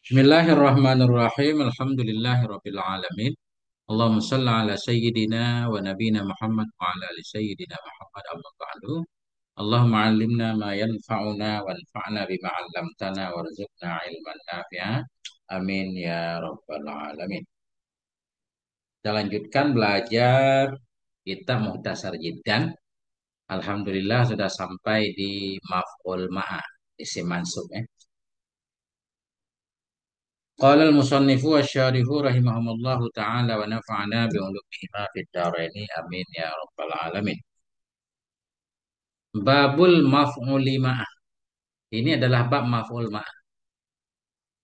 Bismillahirrahmanirrahim. Alhamdulillahirabbil alamin. Allahumma shalli ala sayyidina wa nabiyina Muhammad wa ala ali sayyidina Muhammad amma ba'du. Allahumma 'allimna ma yanfa'una wanfa'na bima 'allamtana warzuqna ilman nafi'a. Amin ya rabbal alamin. Kita lanjutkan belajar kitab Mukhtasar Jiddan. Alhamdulillah sudah sampai di maf'ul ma'ah, isim mansub ya. Qala al-musannifu wasyarihu rahimahumullahu ta'ala wa nafa'ana bi'ulumihima fid dharaini amin ya rabbal alamin. Babul maf'uli ma'ah. Ini adalah bab maf'ul ma'ah.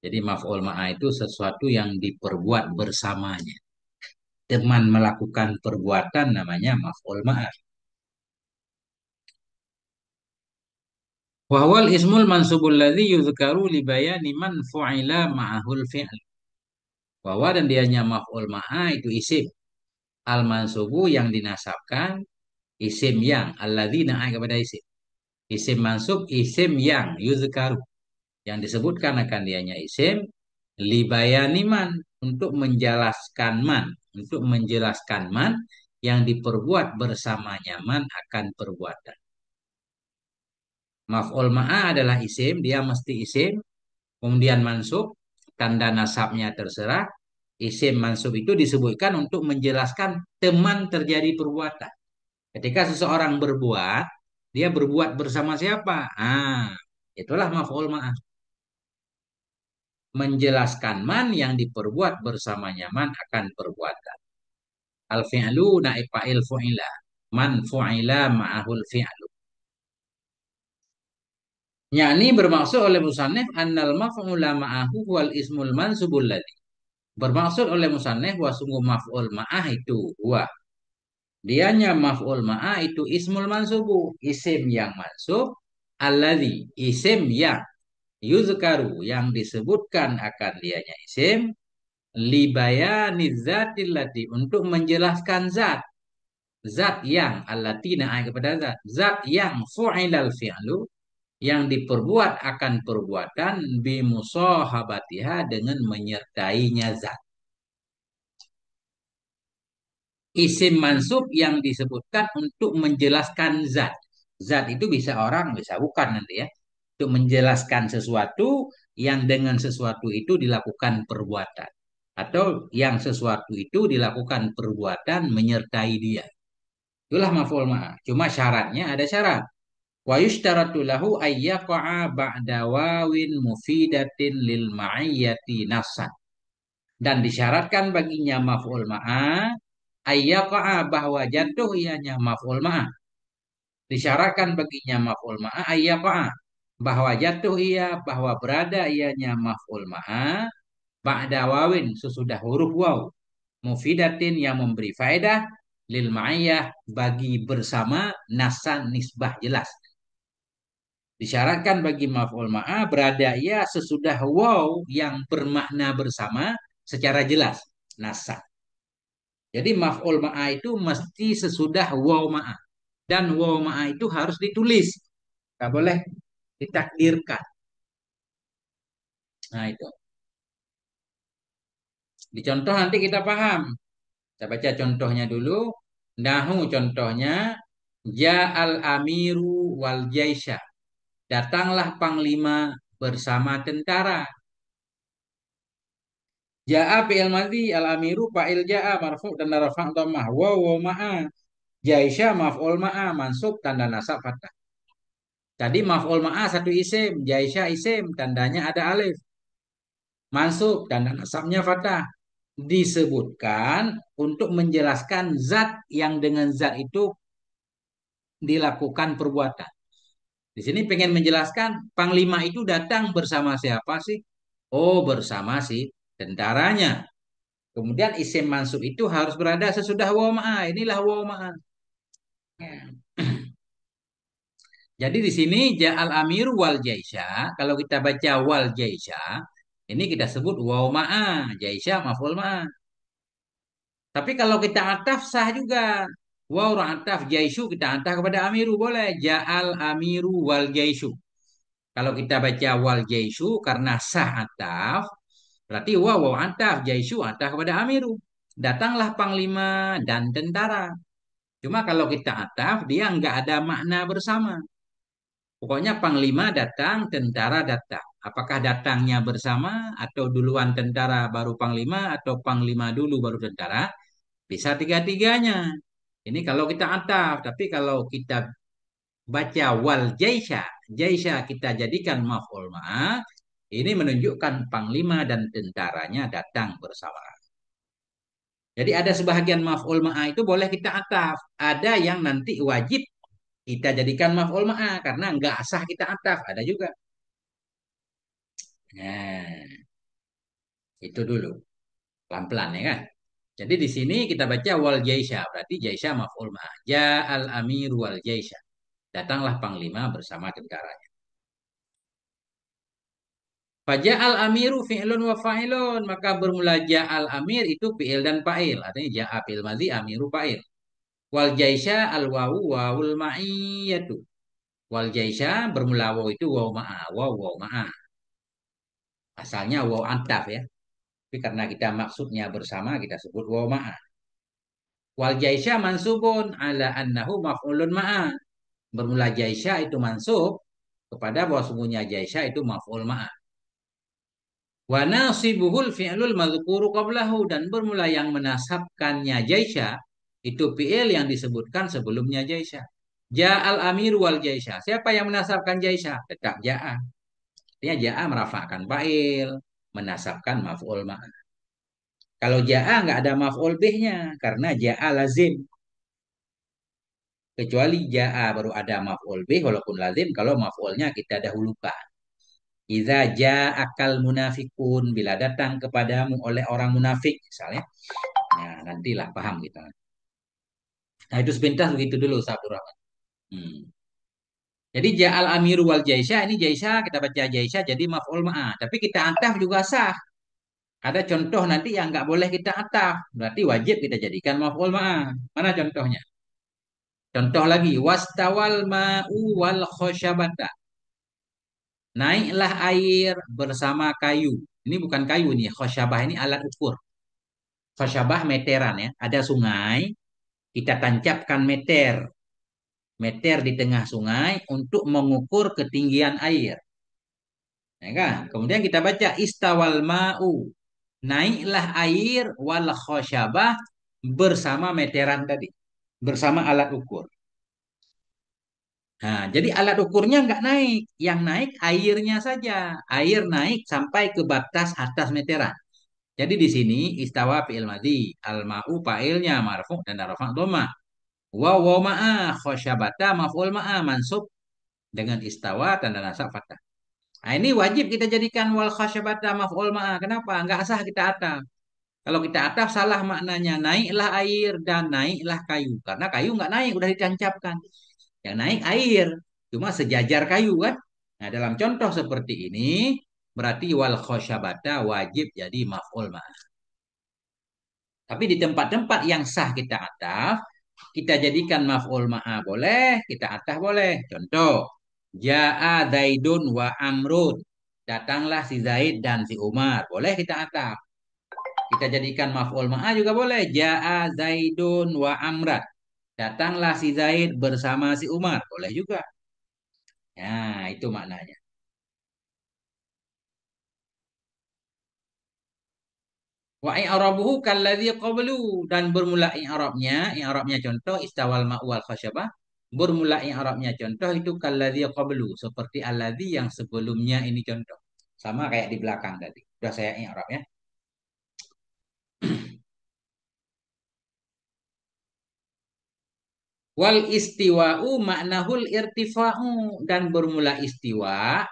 Jadi maf'ul ma'ah itu sesuatu yang diperbuat bersamanya. Teman melakukan perbuatan namanya maf'ul ma'ah. Wa huwal ismul mansubul ladzi yuzkaru li bayani man fu'ila ma'ahul fi'l. Wa dan dianya maf'ul ma'ah itu isim. Al mansubu yang dinasabkan, isim yang alladzina kepada isim. Isim mansub isim yang yuzkaru yang disebutkan akan dianya isim libayani man untuk menjelaskan man yang diperbuat bersamanya man akan perbuatan. Maf'ul ma'a adalah isim, dia mesti isim, kemudian mansub, tanda nasabnya terserah. Isim mansub itu disebutkan untuk menjelaskan teman terjadi perbuatan. Ketika seseorang berbuat, dia berbuat bersama siapa? Itulah maf'ul ma'ah. Menjelaskan man yang diperbuat bersamanya man akan perbuatan. Al-fi'lu naib fa'il fu'ila. Man fu'ila ma'ahul fi'lu. Yakni bermaksud oleh musannif annal maf'ula ma'ahu wal ismul mansubul ladzi. Bermaksud oleh musannif bahwa sungguh maf'ul ma'ah itu huwa. Dianya maf'ul ma'ah itu ismul mansubu, isim yang mansub, alladzi, isim yang yuzkaru yang disebutkan akan dianya isim libayani zatil lati untuk menjelaskan zat yang allatina kepada zat yang fu'ilal fi'lu yang diperbuat akan perbuatan bimusahabatiha dengan menyertainya zat. Isim mansub yang disebutkan untuk menjelaskan zat. Zat itu bisa orang, bisa bukan nanti ya. Untuk menjelaskan sesuatu yang dengan sesuatu itu dilakukan perbuatan. Atau yang sesuatu itu dilakukan perbuatan menyertai dia. Itulah maf'ul ma'ah. Cuma syaratnya ada syarat. Wa yushtaratu lahu ayyaqa'a ba'da wawin mufidatin lil ma'iyyati nafsan. Dan disyaratkan baginya maf'ul ma'ah ayyaqa'a bahwa jatuh ianya maf'ul ma'ah. Disyaratkan baginya maf'ul ma'ah ayyaqa'a bahwa jatuh ia, bahwa berada ianya maf'ul ma'ah ba'da wawin sesudah huruf waw mufidatin yang memberi faedah lil ma'iyah bagi bersama nasan nisbah jelas. Disyaratkan bagi maf'ul ma'ah berada ia sesudah waw yang bermakna bersama secara jelas nasan. Jadi maf'ul ma'ah itu mesti sesudah waw ma'ah. Dan waw ma'ah itu harus ditulis. Tidak boleh ditakdirkan. Nah itu. Di contoh nanti kita paham. Kita baca contohnya dulu. Nahu contohnya. Ja'al amiru wal jaisha. Datanglah panglima bersama tentara. Ja'a fi'il madhi al amiru fa'il ja'a marfu' dan rafa' dhammah wa ma'a. Jaisha maf'ul ma'a mansub tanda nasab fathah. Tadi maf'ul ma'a satu isim, jaisha isim tandanya ada alif. Mansub tanda nasabnya fathah. Disebutkan untuk menjelaskan zat yang dengan zat itu dilakukan perbuatan. Di sini pengen menjelaskan panglima itu datang bersama siapa sih? Oh, bersama si tentaranya. Kemudian isim mansub itu harus berada sesudah waw ma'a. Inilah waw ma'a. Jadi di sini ja'al amir wal jaisha. Kalau kita baca wal jaisha, ini kita sebut waw ma'a. Jaisha maf'ul ma'a. Tapi kalau kita ataf sah juga. Waw ataf jaishu kita ataf kepada amiru boleh. Ja'al amiru wal jaishu. Kalau kita baca wal jaishu karena sah ataf, Berarti waw waw ataf, jaisu ataf kepada amiru. Datanglah panglima dan tentara. Cuma kalau kita ataf, dia nggak ada makna bersama. Pokoknya panglima datang, tentara datang. Apakah datangnya bersama atau duluan tentara baru panglima atau panglima dulu baru tentara? Bisa tiga-tiganya. Ini kalau kita ataf, tapi kalau kita baca wal jaisha, jaisha kita jadikan maf'ul ma'ah, ini menunjukkan panglima dan tentaranya datang bersama. Jadi ada sebahagian maf'ul ma'ah itu boleh kita ataf, ada yang nanti wajib kita jadikan maf'ul ma'ah karena nggak sah kita ataf, ada juga. Nah, itu dulu, pelan-pelan ya kan. Jadi di sini kita baca wal jaisha, berarti jaisha maf'ul ma'ah. Ja'al amir wal jaisha. Datanglah panglima bersama tentaranya. Faja'al amiru fi'lun wa fa'ilun. Maka bermula ja'al amir itu fi'il dan fa'il. Artinya ja'a fi'il madhi, amiru fa'il. Wal jaisha al wawu wawul ma'iyatu. Wal jaisha bermula waw itu waw ma'a. Waw ma'a. Asalnya waw antaf ya. Tapi karena kita maksudnya bersama kita sebut waw ma'a. Wal jaisha mansubun ala annahu maf'ulun ma'a. Bermula jaisha itu mansub kepada bahwa sungguhnya jaisha itu maf'ul ma'a. Wa nasibuhul fi'lul madhkuru qablahu dan bermula yang menasabkannya jaisha itu fi'il yang disebutkan sebelumnya jaisha. Ja'al amir wal jaisha. Siapa yang menasabkan jaisha? Tetap ja'a. Artinya ja'a merafa'kan fa'il, menasabkan maf'ul ma'ah. Kalau ja'a nggak ada maf'ul bihnya karena ja'a lazim. Kecuali ja'a baru ada maf'ul bih walaupun lazim kalau maf'ulnya kita dahulukan. Iza ja'akal munafikun bila datang kepadamu oleh orang munafik misalnya. Nah, nantilah paham kita. Nah, itu sepintas begitu dulu Sabdurrahman. Hmm. Jadi ja'al amiru wal jaisha ini jaisha kita baca jaisha jadi maf'ul ma'ah. Tapi kita ataf juga sah. Ada contoh nanti yang nggak boleh kita ataf. Berarti wajib kita jadikan maf'ul ma'ah. Mana contohnya? Contoh lagi wastawal ma'u wal khosyabata. Naiklah air bersama kayu. Ini bukan kayu nih, khosyabah ini alat ukur. Khosyabah meteran ya. Ada sungai, kita tancapkan meter. Meter di tengah sungai untuk mengukur ketinggian air. Ya kan? Kemudian kita baca istawal ma'u. Naiklah air wal khosyabah bersama meteran tadi. Bersama alat ukur. Nah, jadi alat ukurnya nggak naik. Yang naik airnya saja. Air naik sampai ke batas atas meteran. Jadi di sini istawa fi'il madhi, al-ma'u fa'ilnya marfu dan rafa' dhamma. Wa ma'a khosyabata maf'ul ma'a mansub dengan istawa tanda nasab fathah. Nah, ini wajib kita jadikan wal khosyabata maf'ul ma'a. Kenapa? Enggak sah kita ataf. Kalau kita ataf salah maknanya naiklah air dan naiklah kayu. Karena kayu nggak naik udah ditancapkan. Yang naik air. Cuma sejajar kayu kan. Nah, dalam contoh seperti ini berarti wal khosyabata wajib jadi maf'ul ma'a. Tapi di tempat-tempat yang sah kita ataf, kita jadikan maf'ul ma'a boleh, kita ataf boleh. Contoh, Ja'a Zaidun wa Amrun. Datanglah si Zaid dan si Umar. Boleh kita ataf. Kita jadikan maf'ul ma'a juga boleh. Ja'a Zaidun wa Amrat. Datanglah si Zaid bersama si Umar. Boleh juga. Nah, itu maknanya. Wa i'rabuhu kalladzi qablu dan bermula i'rabnya contoh istawal ma'u wal khasyabah bermula i'rabnya contoh itu kalladzi qablu seperti alladzi yang sebelumnya ini contoh. Sama kayak di belakang tadi. Sudah saya i'rab ya. Wal istiwa'u maknahul irtifa'u dan bermula istiwa,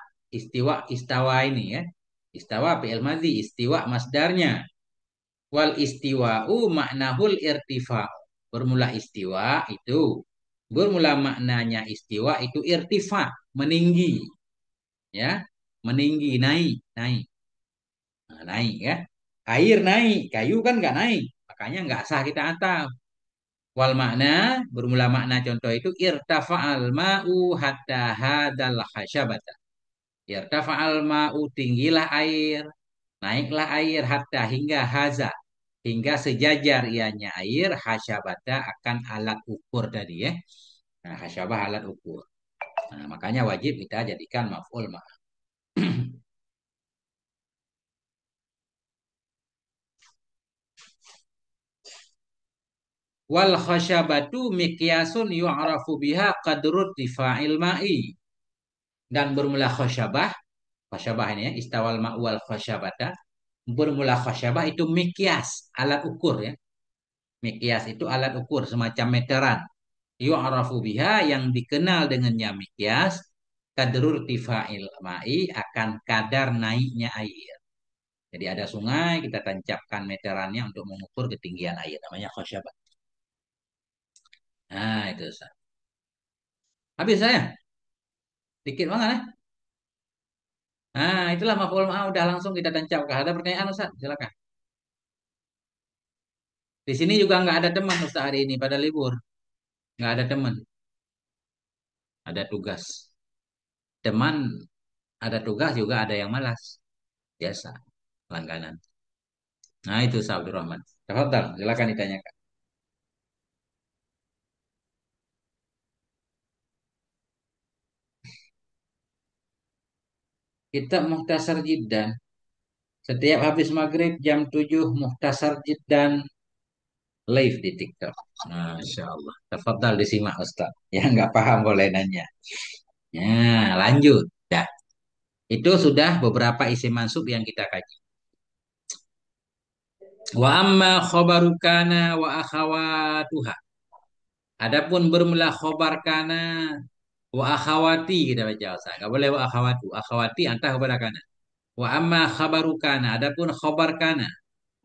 istawa ini ya. Istawa fi'il madhi, istiwa masdarnya. Wal istiwa'u maknahul irtifa'u. Bermula istiwa itu. Bermula maknanya istiwa itu irtifa, meninggi. Ya, meninggi, naik, naik. Nah, naik ya. Air naik, kayu kan nggak naik. Makanya nggak sah kita ataf. Wal makna, bermula makna contoh itu irtafa'al ma'u hatta hadal khasyabata. Irtafa'al ma'u tinggilah air Naiklah air hatta hingga haza. Hingga sejajar ianya air hasyabata akan alat ukur tadi ya. Nah, hasyabah alat ukur. Nah, makanya wajib kita jadikan maf'ul ma. Wal khasyabatu miqyasun yu'rafu biha qadrut tifa'il ma'i. Dan bermula khasyabah, khasyabah ini ya, istawal ma'u wal khasyabata. Bermula khasyabah itu miqyas, alat ukur ya. Miqyas itu alat ukur semacam meteran. Yu'rafu biha yang dikenal dengannya miqyas kadrur tifa'il ma'i akan kadar naiknya air. Jadi ada sungai, kita tancapkan meterannya untuk mengukur ketinggian air. Namanya khasyabah. Nah, itu Ustaz. Habis saya. Dikit banget ya. Nah, itulah maf'ul ma'ah udah langsung kita tancapkan. Ada pertanyaan Ustaz? Silakan. Di sini juga nggak ada teman Ustaz hari ini pada libur. Nggak ada teman. Ada tugas. Teman ada tugas juga ada yang malas. Biasa. Langganan. Nah, itu Ustaz Abdul Rahman. Tafadhal, silakan ditanyakan. Kitab Mukhtasar Jiddan. Setiap habis maghrib jam 7 Mukhtasar Jiddan live di TikTok. Masya Allah. Tafadhal disimak Ustaz. Yang nggak paham boleh nanya. Ya, lanjut. Dah. Itu sudah beberapa isim mansub yang kita kaji. Wa amma khobaru kana wa akhawatuha. Adapun bermula khobar kana wa akhawati kita baca Ustaz. Enggak boleh wa akhawatu. Akhawati antah kepada kana. Wa amma khabaru kana. Adapun khobar kana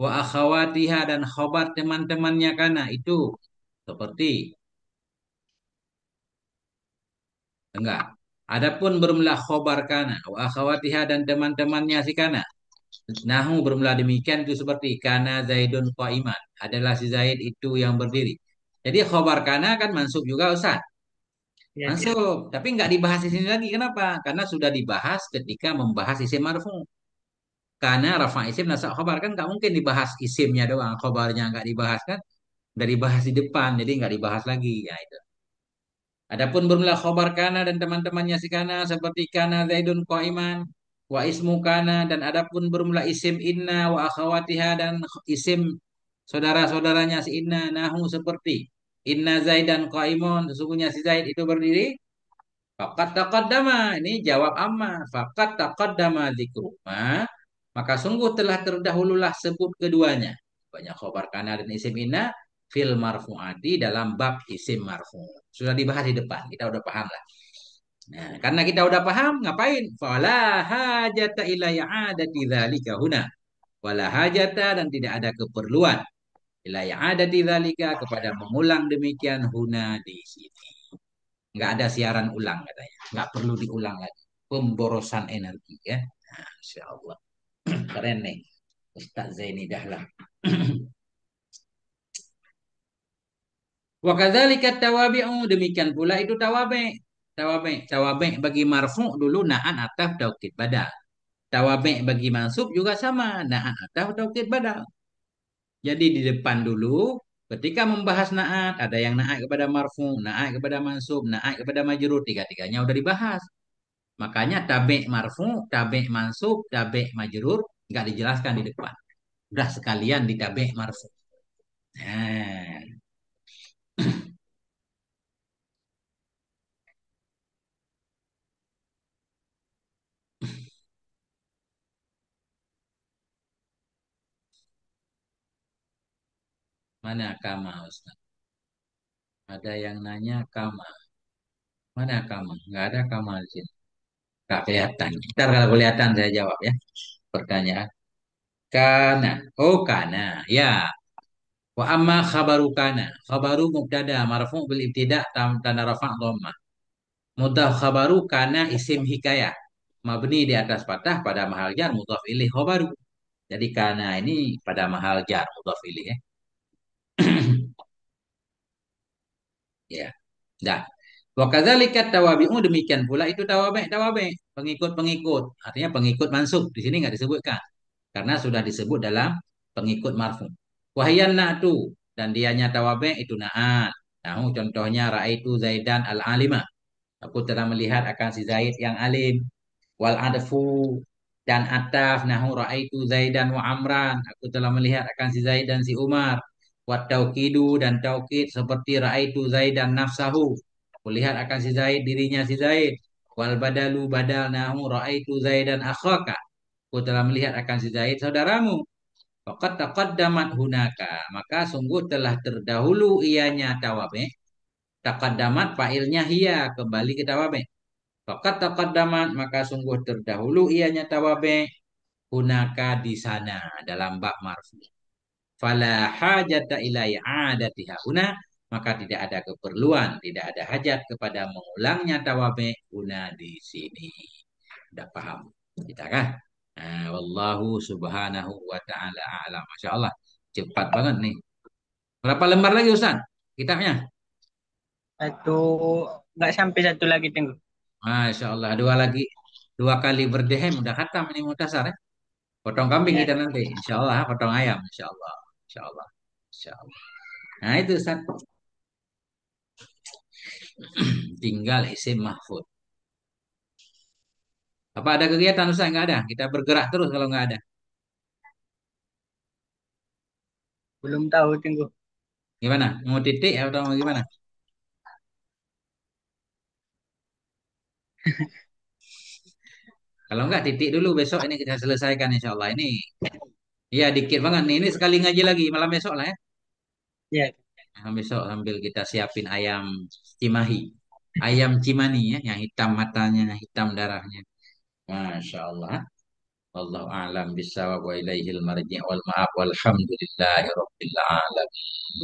wa akhawatiha dan khobar teman-temannya kana itu seperti enggak. Adapun bermula khobar kana wa akhawatiha dan teman-temannya si kana. Nahu bermula demikian itu seperti kana Zaidun qaiman. Adalah si Zaid itu yang berdiri. Jadi khobar kana kan mansub juga Ustaz. Ya, siap. Mansub, tapi nggak dibahas di sini lagi. Kenapa? Karena sudah dibahas ketika membahas isim marfu. Karena rafa isim nasab khobar kan nggak mungkin dibahas isimnya doang, khobarnya nggak dibahas kan? Udah dibahas di depan, jadi nggak dibahas lagi. Ya itu. Adapun bermula khobar kana dan teman-temannya si kana seperti kana Zaidun qaiman wa ismu kana dan adapun bermula isim inna wa akhawatiha dan isim saudara-saudaranya si inna nahu seperti inna Zaidan qaimun sesungguhnya si Zaid itu berdiri. Fakat taqaddama ini jawab amma. Fakat taqaddama dzikruma maka sungguh telah terdahululah sebut keduanya. Banyak khobar kana dan isim inna fil marfu'ati dalam bab isim marfu. Sudah dibahas di depan, kita udah paham lah. Nah, karena kita udah paham, ngapain? Fala hajata ila i'adati dzalika huna. Wala hajata dan tidak ada keperluan ila i'adati dzalika kepada mengulang demikian huna di sini. Nggak ada siaran ulang katanya. Nggak perlu diulang lagi. Pemborosan energi ya. Nah, Insya Allah. Keren nih. Ustaz Zaini Dahlan. Wa kadzalika tawabi'u demikian pula itu tawabi'. Tawabi' bagi marfu dulu na'an ataf taukid badal. Tawabi' bagi mansub juga sama na'an ataf taukid badal. Jadi di depan dulu ketika membahas na'at ada yang na'at kepada marfu, na'at kepada mansub, na'at kepada majrur tiga-tiganya udah dibahas. Makanya tabe marfu, tabe mansub, tabe majrur nggak dijelaskan di depan. Udah sekalian di tabe marfu. Nah, mana kama Ustaz? Ada yang nanya kama. Mana kama? Nggak ada kama di sini. Nggak kelihatan. Ntar kalau kelihatan saya jawab ya. Pertanyaan. Kana. Oh kana. Ya. Wa amma khabaru kana. Khabaru mubtada marfu bil ibtida tanda rafa' dhammah. Mudhaf khabaru kana isim hikayah. Mabni di atas patah pada mahal jar mudhaf ilaih khabaru. Jadi kana ini pada mahal jar mudhaf ilaih ya. Ya. Dah. Wa kadzalika tawabi'u demikian pula itu tawabi' pengikut-pengikut. Artinya pengikut mansub di sini nggak disebutkan. karena sudah disebut dalam pengikut marfu. Wahyan na'tu dan dianya tawabe itu na'at. Nah, contohnya raaitu Zaidan al-alima. Aku telah melihat akan si Zaid yang alim. Wal adfu dan ataf nahu raaitu Zaidan wa Amran. Aku telah melihat akan si Zaid dan si Umar. Wat taukidu dan taukid seperti raaitu Zaidan nafsahu. Aku lihat akan si Zaid dirinya si Zaid. Wal badalu badal nahu raaitu Zaidan akhaka. Aku telah melihat akan si Zaid saudaramu. Faqad taqaddamat hunaka. Maka sungguh telah terdahulu ianya tawabe. Taqaddamat fa'ilnya hiya. Kembali ke tawabe. Faqad taqaddamat. Maka sungguh terdahulu ianya tawabe. Hunaka di sana. Dalam bab marfu. Fala hajata ila i'adatiha huna. Maka tidak ada keperluan. Tidak ada hajat kepada mengulangnya tawabe. Huna di sini. Udah paham kita kan? Wallahu subhanahu wa ta'ala a'lam. Masya Allah. Cepat banget nih. Berapa lembar lagi Ustaz? Kitabnya? Satu, nggak sampai satu lagi tunggu. Masya Allah. Dua lagi. Dua kali berdehem. Udah khatam ini mutasar ya. Potong kambing Ya, kita nanti. Insya Allah. Potong ayam. Insya Allah. Insya Allah. Insya Allah. Nah itu Ustaz. Tinggal isim mahfud. Apa ada kegiatan Ustaz? Nggak ada. Kita bergerak terus kalau nggak ada. belum tahu tunggu. Gimana? Mau titik atau mau gimana? Kalau nggak titik dulu besok ini kita selesaikan insya Allah. Ini ya dikit banget nih. Ini sekali ngaji lagi malam besok lah ya. Ya, Nah, besok sambil kita siapin ayam cimahi. Ayam cimani ya, yang hitam matanya, hitam darahnya. Masya Allah. Wallahu a'lam bishawab wa ilaihil marji' wal ma'ab walhamdulillahi rabbil alamin.